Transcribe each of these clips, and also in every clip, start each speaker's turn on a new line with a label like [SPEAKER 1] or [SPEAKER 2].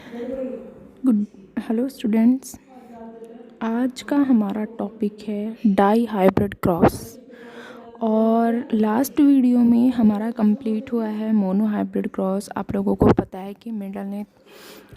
[SPEAKER 1] Good hello students. आज का हमारा टॉपिक है डाई हाइब्रिड क्रॉस। और लास्ट वीडियो में हमारा कंप्लीट हुआ है मोनो हाइब्रिड क्रॉस। आप लोगों को पता है कि मेंडल ने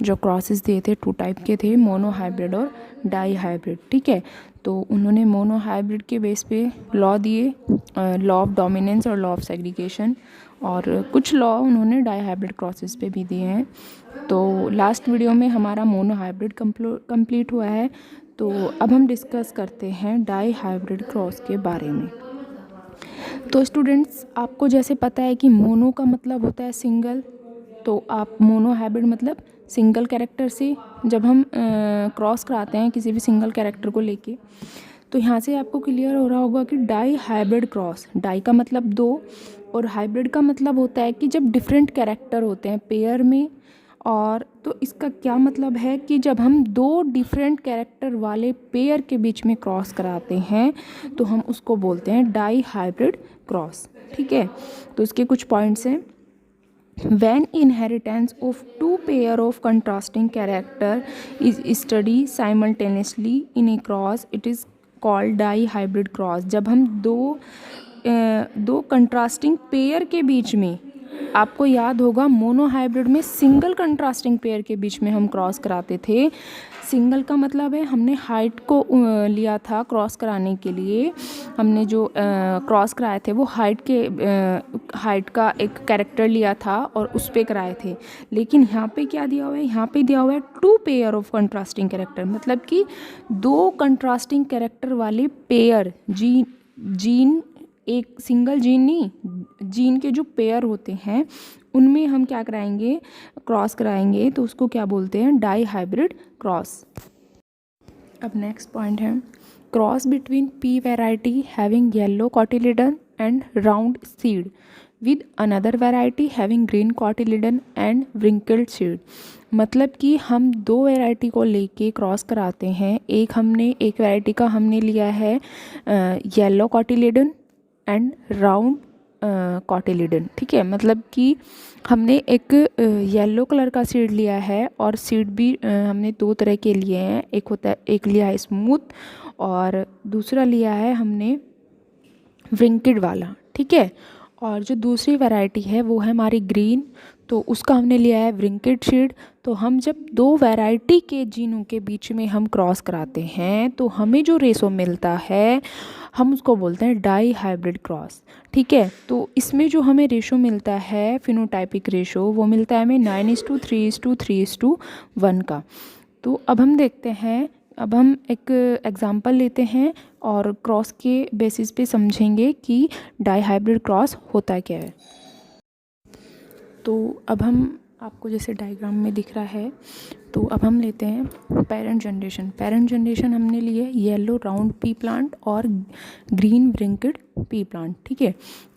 [SPEAKER 1] जो क्रॉसेस दिए थे 2 टाइप के थे, मोनो हाइब्रिड और डाई हाइब्रिड। ठीक है, तो उन्होंने मोनो हाइब्रिड के बेस पे लॉ दिए, लॉ ऑफ डोमिनेंस और लॉ ऑफ सेग्रीगेशन, और कुछ लॉ उन्होंने डाई हाइब्रिड क्रॉसेस पे भी दिए हैं। तो लास्ट वीडियो में हमारा मोनो हाइब्रिड कंप्लीट हुआ है। तो अब हम डिस्कस करते हैं डाई हाइब्रिड क्रॉस के बारे में। तो स्टूडेंट्स, आपको जैसे पता है कि मोनो का मतलब होता है सिंगल, तो आप मोनो हाइब्रिड मतलब सिंगल कैरेक्टर से जब हम क्रॉस कराते हैं किसी भी सिंगल कैरेक्टर को लेके, तो यहाँ से आपको क्लियर हो रहा होगा कि डाई हाइब्रिड क्रॉस, डाई का मतलब 2 और हाइब्रिड का मतलब होता है कि जब डिफरेंट कैरेक्टर होते हैं पेयर में। और तो इसका क्या मतलब है कि जब हम 2 डिफरेंट कैरेक्टर वाले पेयर के बीच में क्रॉस कराते हैं तो हम उसको बोलते हैं डाई हाइब्रिड क्रॉस। ठीक है, तो इसके कुछ पॉइंट्स हैं। When inheritance of 2 pair of contrasting character is studied simultaneously in a cross, it is called dihybrid cross। जब हम दो कंट्रास्टिंग पेयर के बीच में, आपको याद होगा मोनो हाइब्रिड में सिंगल कंट्रास्टिंग पेयर के बीच में हम क्रॉस कराते थे। सिंगल का मतलब है हमने हाइट को लिया था क्रॉस कराने के लिए। हमने जो क्रॉस कराए थे वो हाइट का एक कैरेक्टर लिया था और उस पे कराए थे। लेकिन यहाँ पे क्या दिया हुआ है, यहाँ पे दिया हुआ है 2 पेयर ऑफ कंट्रास्टिंग कैरेक्टर, मतलब कि 2 कंट्रास्टिंग कैरेक्टर वाले पेयर, जीन एक सिंगल जीन नहीं, जीन के जो पेयर होते हैं उनमें हम क्या कराएंगे, क्रॉस कराएंगे, तो उसको क्या बोलते हैं, डाई हाइब्रिड क्रॉस। अब नेक्स्ट पॉइंट है cross between pea variety having yellow cotyledon and round seed with another variety having green cotyledon and wrinkled seed. मतलब कि हम 2 वैरायटी को लेके क्रॉस कराते हैं। एक वैरायटी का हमने लिया है yellow cotyledon and round cotyledon. ठीक है, मतलब कि हमने एक येलो कलर का सीड लिया है, और सीड भी हमने 2 तरह के लिए हैं। एक लिया है स्मूथ और दूसरा लिया है हमने व्रिंकेड वाला। ठीक है, और जो दूसरी वैरायटी है वो है हमारी ग्रीन, तो उसका हमने लिया है व्रिंकेड सीड। तो हम जब 2 वैरायटी के जीनों के बीच में हम क्रॉस कराते हैं तो हमें जो रेशो मिलता है हम उसको बोलते हैं डाई हाइब्रिड क्रॉस। ठीक है, तो इसमें जो हमें रेशो मिलता है फिनोटाइपिक रेशो, वो मिलता है हमें 9:3:3:1 का। तो अब हम देखते हैं, अब हम एक एग्जांपल लेते हैं और क्रॉस के बेसिस पे समझेंगे कि डाई हाइब्रिड क्रॉस होता क्या है। तो अब हम आपको जैसे डायग्राम में दिख रहा है, तो अब हम लेते हैं पेरेंट जनरेशन हमने लिए येलो राउंड पी प्लांट और ग्रीन व्रिंकेड पी प्लांट। ठीक है,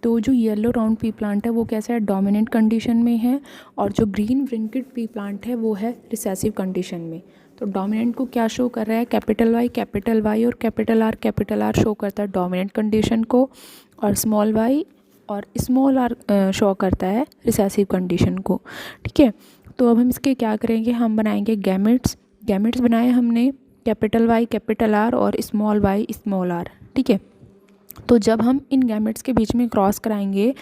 [SPEAKER 1] तो जो येलो राउंड पी प्लांट है वो कैसा है, डोमिनेंट कंडीशन में है, और जो ग्रीन व्रिंकेड पी प्लांट है वो है रिसेसिव कंडीशन में। तो डोमिनेंट को क्या शो कर रहा है, कैपिटल वाई और कैपिटल आर शो करता है डोमिनेंट कंडीशन को, और स्मॉल वाई और स्मॉल आर शो करता है रिसेसिव कंडीशन को। ठीक है, तो अब हम इसके क्या करेंगे, हम बनाएंगे गैमेट्स बनाए हमने कैपिटल वाई कैपिटल आर और स्मॉल वाई स्मॉल आर। ठीक है, तो जब हम इन गैमेट्स के बीच में क्रॉस कराएंगे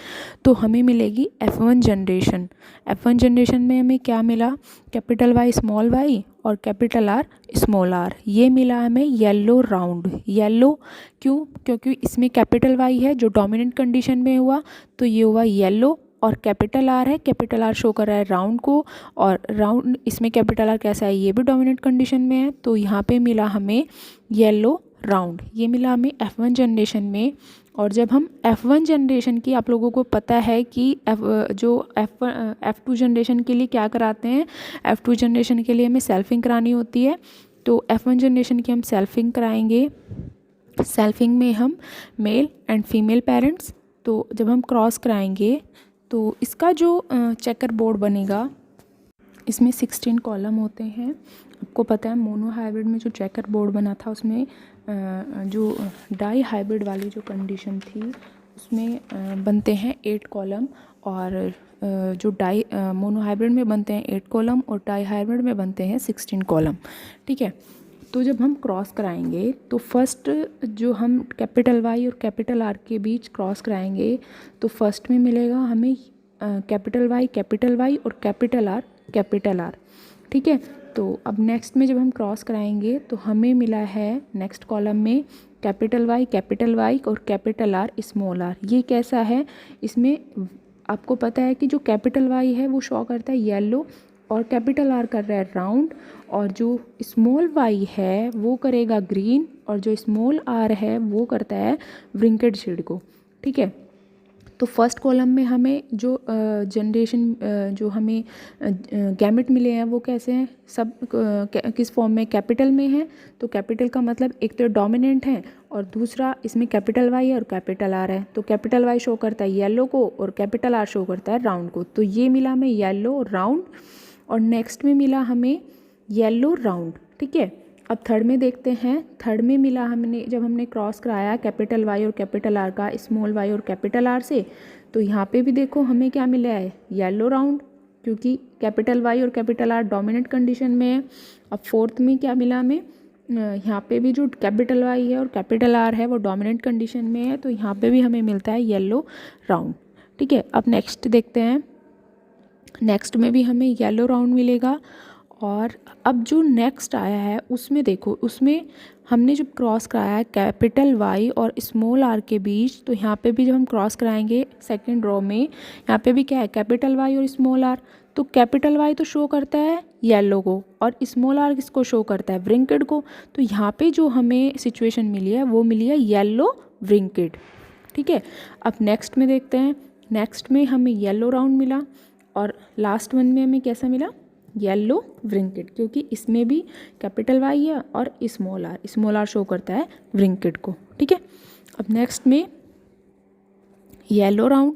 [SPEAKER 1] तो हमें मिलेगी F1 जनरेशन में हमें क्या मिला, कैपिटल वाई स्मॉल वाई और कैपिटल आर स्मॉल आर। ये मिला हमें येलो राउंड। येलो क्यों, क्योंकि इसमें कैपिटल वाई है जो डोमिनेंट कंडीशन में हुआ, तो ये हुआ येलो, और कैपिटल आर है, कैपिटल आर शो कर रहा है राउंड को, और राउंड इसमें कैपिटल आर कैसा है, ये भी डोमिनेंट कंडीशन में है, तो यहाँ पे मिला हमें येलो राउंड। ये मिला हमें F1 जनरेशन में। और जब हम F1 जनरेशन की, आप लोगों को पता है कि F2 जनरेशन के लिए क्या कराते हैं, F2 जनरेशन के लिए हमें सेल्फिंग करानी होती है, तो F1 जनरेशन की हम सेल्फिंग कराएंगे। सेल्फिंग में हम मेल एंड फीमेल पेरेंट्स, तो जब हम क्रॉस कराएंगे तो इसका जो चेकर बोर्ड बनेगा, इसमें 16 कॉलम होते हैं। आपको पता है मोनो हाइब्रिड में जो चेकर बोर्ड बना था उसमें जो डाई हाइब्रिड वाली जो कंडीशन थी उसमें बनते हैं 8 कॉलम, और जो डाई मोनोहाइब्रिड में बनते हैं 8 कॉलम और डाई हाइब्रिड में बनते हैं 16 कॉलम। ठीक है, तो जब हम क्रॉस कराएंगे तो फर्स्ट जो हम कैपिटल वाई और कैपिटल आर के बीच क्रॉस कराएंगे तो फर्स्ट में मिलेगा हमें कैपिटल वाई और कैपिटल आर। ठीक है, तो अब नेक्स्ट में जब हम क्रॉस कराएंगे तो हमें मिला है नेक्स्ट कॉलम में कैपिटल वाई और कैपिटल आर स्मॉल आर। ये कैसा है, इसमें आपको पता है कि जो कैपिटल वाई है वो शो करता है येलो और कैपिटल आर कर रहा है राउंड, और जो स्मॉल वाई है वो करेगा ग्रीन और जो स्मॉल आर है वो करता है व्रिंकेड शेड को। ठीक है, तो फर्स्ट कॉलम में हमें जो जनरेशन जो हमें गैमेट मिले हैं वो कैसे हैं, सब किस फॉर्म में, कैपिटल में है। तो कैपिटल का मतलब एक तो डोमिनेंट है और दूसरा इसमें कैपिटल वाई है और कैपिटल आर है। तो कैपिटल वाई शो करता है येलो को और कैपिटल आर शो करता है राउंड को। तो ये मिला हमें येलो राउंड, और नेक्स्ट में मिला हमें येलो राउंड। ठीक है, अब थर्ड में देखते हैं। थर्ड में मिला हमने जब हमने क्रॉस कराया कैपिटल वाई और कैपिटल आर का स्मॉल वाई और कैपिटल आर से, तो यहाँ पे भी देखो हमें क्या मिला है, येलो राउंड, क्योंकि कैपिटल वाई और कैपिटल आर डोमिनेंट कंडीशन में है। अब फोर्थ में क्या मिला हमें, यहाँ पे भी जो कैपिटल वाई है और कैपिटल आर है वो डोमिनेंट कंडीशन में है, तो यहाँ पे भी हमें मिलता है येलो राउंड। ठीक है, अब नेक्स्ट देखते हैं। नेक्स्ट में भी हमें येलो राउंड मिलेगा, और अब जो नेक्स्ट आया है उसमें देखो, उसमें हमने जब क्रॉस कराया है कैपिटल वाई और स्मॉल आर के बीच, तो यहाँ पे भी जब हम क्रॉस कराएंगे सेकंड रो में, यहाँ पे भी क्या है, कैपिटल वाई और स्मॉल आर। तो कैपिटल वाई तो शो करता है येलो को और स्मॉल आर किसको शो करता है, व्रिंकेड को। तो यहाँ पे जो हमें सिचुएशन मिली है वो मिली है येलो व्रिंकेड। ठीक है, अब नेक्स्ट में देखते हैं। नेक्स्ट में हमें येलो राउंड मिला, और लास्ट वन में हमें कैसा मिला, येलो व्रिंकेड, क्योंकि इसमें भी कैपिटल वाई है और स्मॉल आर शो करता है व्रिंकेड को। ठीक है, अब नेक्स्ट में येलो राउंड,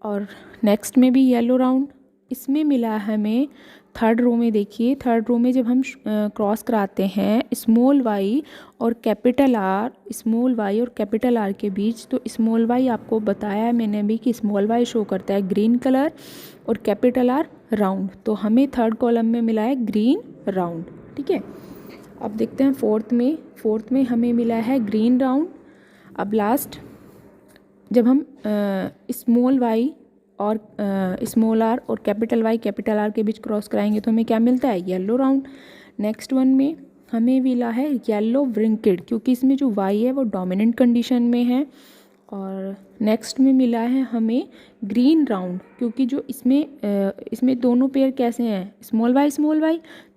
[SPEAKER 1] और नेक्स्ट में भी येलो राउंड। इसमें मिला हमें थर्ड रो में, देखिए थर्ड रो में जब हम क्रॉस कराते हैं स्मॉल वाई और कैपिटल आर, स्मॉल वाई और कैपिटल आर के बीच, तो स्मॉल वाई आपको बताया है मैंने भी कि स्मॉल वाई शो करता है ग्रीन कलर और कैपिटल आर राउंड। तो हमें थर्ड कॉलम में मिला है ग्रीन राउंड। ठीक है, अब देखते हैं फोर्थ में हमें मिला है ग्रीन राउंड। अब लास्ट जब हम स्मॉल वाई और स्मॉल आर और कैपिटल वाई कैपिटल आर के बीच क्रॉस कराएंगे तो हमें क्या मिलता है, येलो राउंड। नेक्स्ट वन में हमें मिला है येलो व्रिंकेड, क्योंकि इसमें जो वाई है वो डोमिनेंट कंडीशन में है। और नेक्स्ट में मिला है हमें ग्रीन राउंड, क्योंकि जो इसमें दोनों पेयर कैसे हैं, स्मॉल वाई,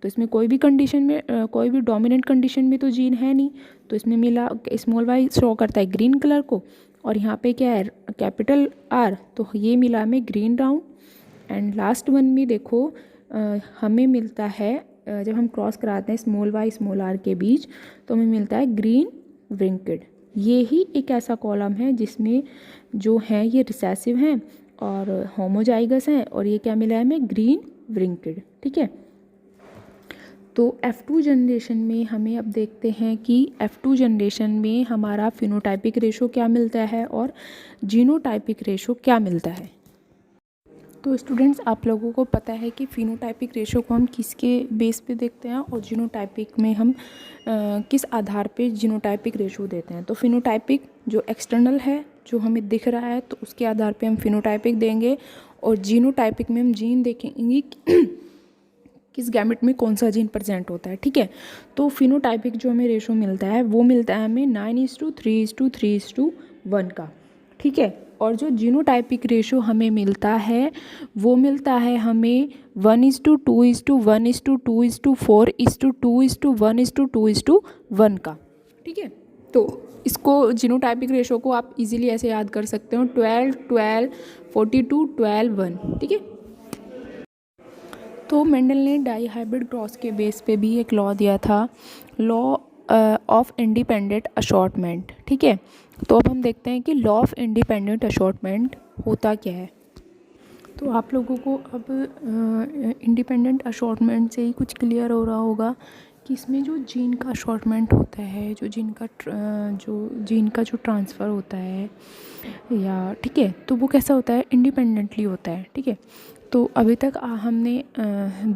[SPEAKER 1] तो इसमें कोई भी कंडीशन में कोई भी डोमिनेंट कंडीशन में तो जीन है नहीं, तो इसमें मिला स्मॉल वाई शो करता है ग्रीन कलर को, और यहाँ पे क्या है कैपिटल आर, तो ये मिला हमें green round. And last one में देखो हमें मिलता है जब हम क्रॉस कराते हैं स्मॉल वाई स्मॉल आर के बीच, तो हमें मिलता है ग्रीन व्रिंकेड। ये ही एक ऐसा कॉलम है जिसमें जो है ये रिसेसिव हैं और होमोजाइगस हैं, और ये क्या मिला है हमें, ग्रीन व्रिंकेड। ठीक है, तो F2 जनरेशन में हमें अब देखते हैं कि F2 जनरेशन में हमारा फिनोटाइपिक रेशो क्या मिलता है और जीनोटाइपिक रेशो क्या मिलता है। तो स्टूडेंट्स, आप लोगों को पता है कि फिनोटाइपिक रेशो को हम किसके बेस पे देखते हैं और जीनोटाइपिक में हम किस आधार पे जीनोटाइपिक रेशो देते हैं। तो फिनोटाइपिक जो एक्सटर्नल है, जो हमें दिख रहा है, तो उसके आधार पे हम फिनोटाइपिक देंगे, और जीनोटाइपिक में हम जीन देखेंगे किस गैमेट में कौन सा जीन प्रेजेंट होता है। ठीक है, तो फिनोटाइपिक जो हमें रेशो मिलता है वो मिलता है हमें 9:3:3:1 का। ठीक है, और जो जीनोटाइपिक रेशो हमें मिलता है वो मिलता है हमें 1:2:1:4:2:1:1 का। ठीक है, तो इसको जीनोटाइपिक रेशो को आप इजीली ऐसे याद कर सकते हो 12:12 42 12:1। ठीक है, तो मेंडल ने डाई हाइब्रिड क्रॉस के बेस पे भी एक लॉ दिया था, लॉ ऑफ इंडिपेंडेंट अशॉर्टमेंट। ठीक है, तो अब हम देखते हैं कि लॉ ऑफ इंडिपेंडेंट अशॉर्टमेंट होता क्या है। तो आप लोगों को अब इंडिपेंडेंट अशॉर्टमेंट से ही कुछ क्लियर हो रहा होगा कि इसमें जो जीन का असॉर्टमेंट होता है, जो जीन का जो ट्रांसफ़र होता है या ठीक है, तो वो कैसा होता है, इंडिपेंडेंटली होता है। ठीक है, तो अभी तक हमने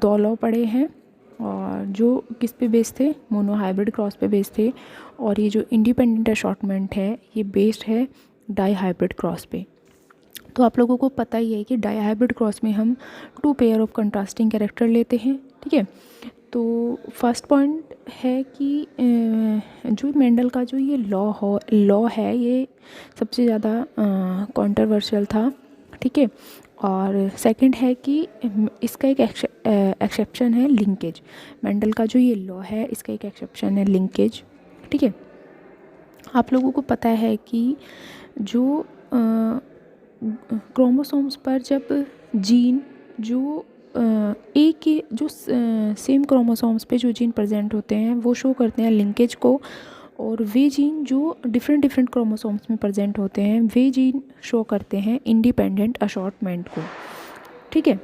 [SPEAKER 1] 2 लॉ पढ़े हैं और जो किस पे बेस्ड थे, मोनो हाइब्रिड क्रॉस पे बेस्ड थे, और ये जो इंडिपेंडेंट असॉर्टमेंट है ये बेस्ड है डाई हाइब्रिड क्रॉस पे। तो आप लोगों को पता ही है कि डाई हाइब्रिड क्रॉस में हम 2 पेयर ऑफ कंट्रास्टिंग कैरेक्टर लेते हैं। ठीक है, तो फर्स्ट पॉइंट है कि जो मेंडल का जो ये लॉ है ये सबसे ज़्यादा कंट्रोवर्शियल था। ठीक है, और सेकंड है कि इसका एक एक्सेप्शन है लिंकेज। मेंडल का जो ये लॉ है इसका एक एक्सेप्शन है लिंकेज। ठीक है, आप लोगों को पता है कि जो क्रोमोसोम्स पर जब जीन जो एक के जो सेम क्रोमोसोम्स पे जो जीन प्रेजेंट होते हैं वो शो करते हैं लिंकेज को, और वे जीन जो डिफरेंट क्रोमोसोम्स में प्रेजेंट होते हैं वे जीन शो करते हैं इंडिपेंडेंट असॉर्टमेंट को। ठीक है,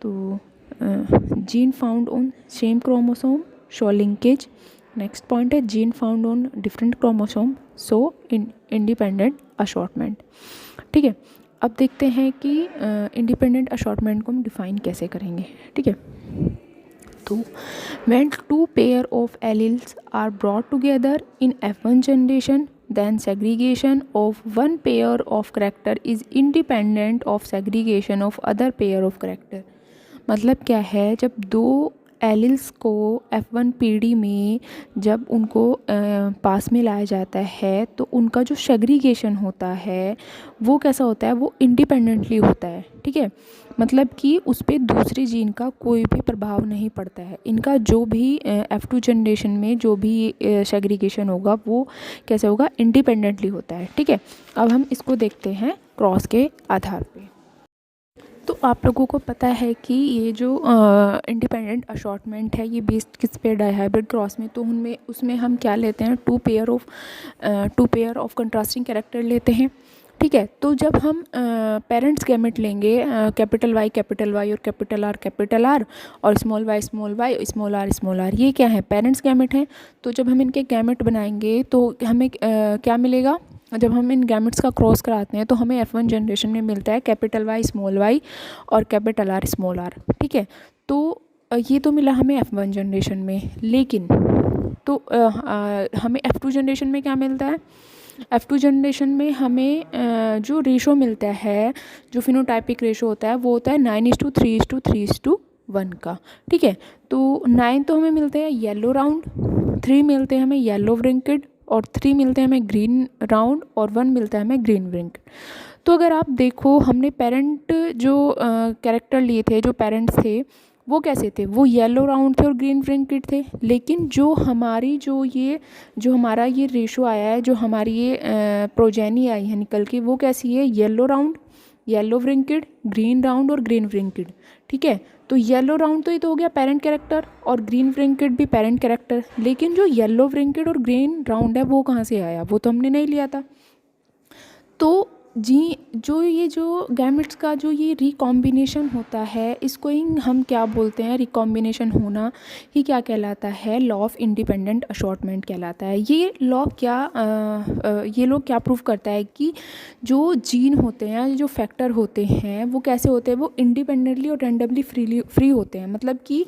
[SPEAKER 1] तो gene found on same chromosome show linkage. Next point है gene found on different chromosome so independent assortment. ठीक है, अब देखते हैं कि इंडिपेंडेंट असॉर्टमेंट को हम डिफाइन कैसे करेंगे। ठीक है, तो when 2 pair of alleles are brought together in F1 generation, then segregation of one pair of character is independent of segregation of other pair of character। मतलब क्या है, जब 2 एलिल्स को F1 पीढ़ी में जब उनको पास में लाया जाता है तो उनका जो सेग्रीगेशन होता है वो कैसा होता है, वो इंडिपेंडेंटली होता है। ठीक है, मतलब कि उस पर दूसरे जीन का कोई भी प्रभाव नहीं पड़ता है। इनका जो भी F2 जनरेशन में जो भी सेग्रीगेशन होगा वो कैसे होगा, इंडिपेंडेंटली होता है। ठीक है, अब हम इसको देखते हैं क्रॉस के आधार पे। तो आप लोगों को पता है कि ये जो इंडिपेंडेंट असॉर्टमेंट है ये बेस्ड किस पे, डाईहाइब्रिड क्रॉस में। तो उसमें हम क्या लेते हैं, 2 पेयर ऑफ कंट्रास्टिंग कैरेक्टर लेते हैं। ठीक है, तो जब हम पेरेंट्स गैमेट लेंगे कैपिटल वाई और कैपिटल आर और स्मॉल वाई स्मॉल आर, ये क्या है, पेरेंट्स गैमेट हैं। तो जब हम इनके गैमेट बनाएंगे तो हमें क्या मिलेगा, जब हम इन गैमेट्स का क्रॉस कराते हैं तो हमें F1 जनरेशन में मिलता है कैपिटल वाई स्मॉल वाई और कैपिटल आर स्मॉल आर। ठीक है, तो ये तो मिला हमें F1 जनरेशन में, लेकिन तो हमें F2 जनरेशन में क्या मिलता है, F2 जनरेशन में हमें जो रेशो मिलता है, जो फिनोटाइपिक रेशो होता है वो होता है 9:3:3:1 का। ठीक है, तो 9 तो हमें मिलते हैं येलो राउंड, 3 मिलते हैं हमें येलो व्रिंकेड, और 3 मिलते हैं हमें ग्रीन राउंड, और 1 मिलता है हमें ग्रीन व्रिंकेड। तो अगर आप देखो हमने पेरेंट जो कैरेक्टर लिए थे, जो पेरेंट्स थे वो कैसे थे, वो येलो राउंड थे और ग्रीन व्रिंकेड थे। लेकिन जो हमारा ये रेशो आया है, जो हमारी ये प्रोजेनी आई है निकल के, वो कैसी है, yellow round, yellow wrinkled, green round और ग्रीन व्रिंकेड। ठीक है, तो येलो राउंड तो ये तो हो गया पेरेंट कैरेक्टर, और ग्रीन व्रिंकेड भी पेरेंट कैरेक्टर। लेकिन जो येलो व्रिंकेड और ग्रीन राउंड है वो कहाँ से आया, वो तो हमने नहीं लिया था। तो जो गैमेट्स का जो ये रिकॉम्बिनेशन होता है, इसको ही हम क्या बोलते हैं, रिकॉम्बिनेशन होना ही क्या कहलाता है, लॉ ऑफ इंडिपेंडेंट असॉर्टमेंट कहलाता है। ये लॉ क्या प्रूव करता है कि जो जीन होते हैं, जो फैक्टर होते हैं, वो कैसे होते हैं, वो इंडिपेंडेंटली और रैंडमली फ्री होते हैं। मतलब कि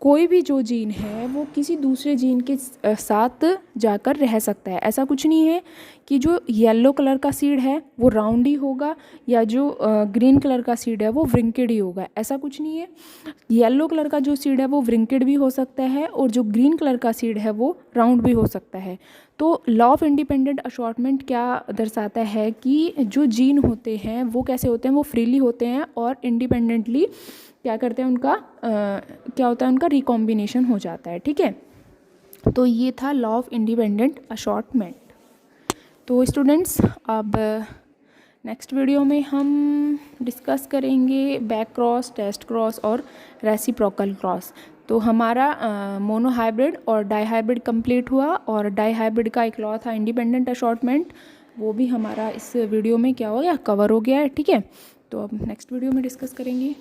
[SPEAKER 1] कोई भी जो जीन है वो किसी दूसरे जीन के साथ जाकर रह सकता है। ऐसा कुछ नहीं है कि जो येलो कलर का सीड है वो राउंड ही होगा, या जो ग्रीन कलर का सीड है वो व्रिंकेड ही होगा, ऐसा कुछ नहीं है। येलो कलर का जो सीड है वो व्रिंकेड भी हो सकता है, और जो ग्रीन कलर का सीड है वो राउंड भी हो सकता है। तो लॉ ऑफ इंडिपेंडेंट असॉर्टमेंट क्या दर्शाता है कि जो जीन होते हैं वो कैसे होते हैं, वो फ्रीली होते हैं और इंडिपेंडेंटली क्या करते हैं, उनका क्या होता है, उनका रिकॉम्बिनेशन हो जाता है। ठीक है, तो ये था लॉ ऑफ इंडिपेंडेंट असॉर्टमेंट। तो स्टूडेंट्स, अब नेक्स्ट वीडियो में हम डिस्कस करेंगे बैक क्रॉस, टेस्ट क्रॉस और रेसिप्रोकल क्रॉस। तो हमारा मोनो हाइब्रिड और डाई हाइब्रिड कंप्लीट हुआ, और डाई हाइब्रिड का एक लॉ था इंडिपेंडेंट असॉर्टमेंट, वो भी हमारा इस वीडियो में क्या हो गया, कवर हो गया है। ठीक है, तो अब नेक्स्ट वीडियो में डिस्कस करेंगे।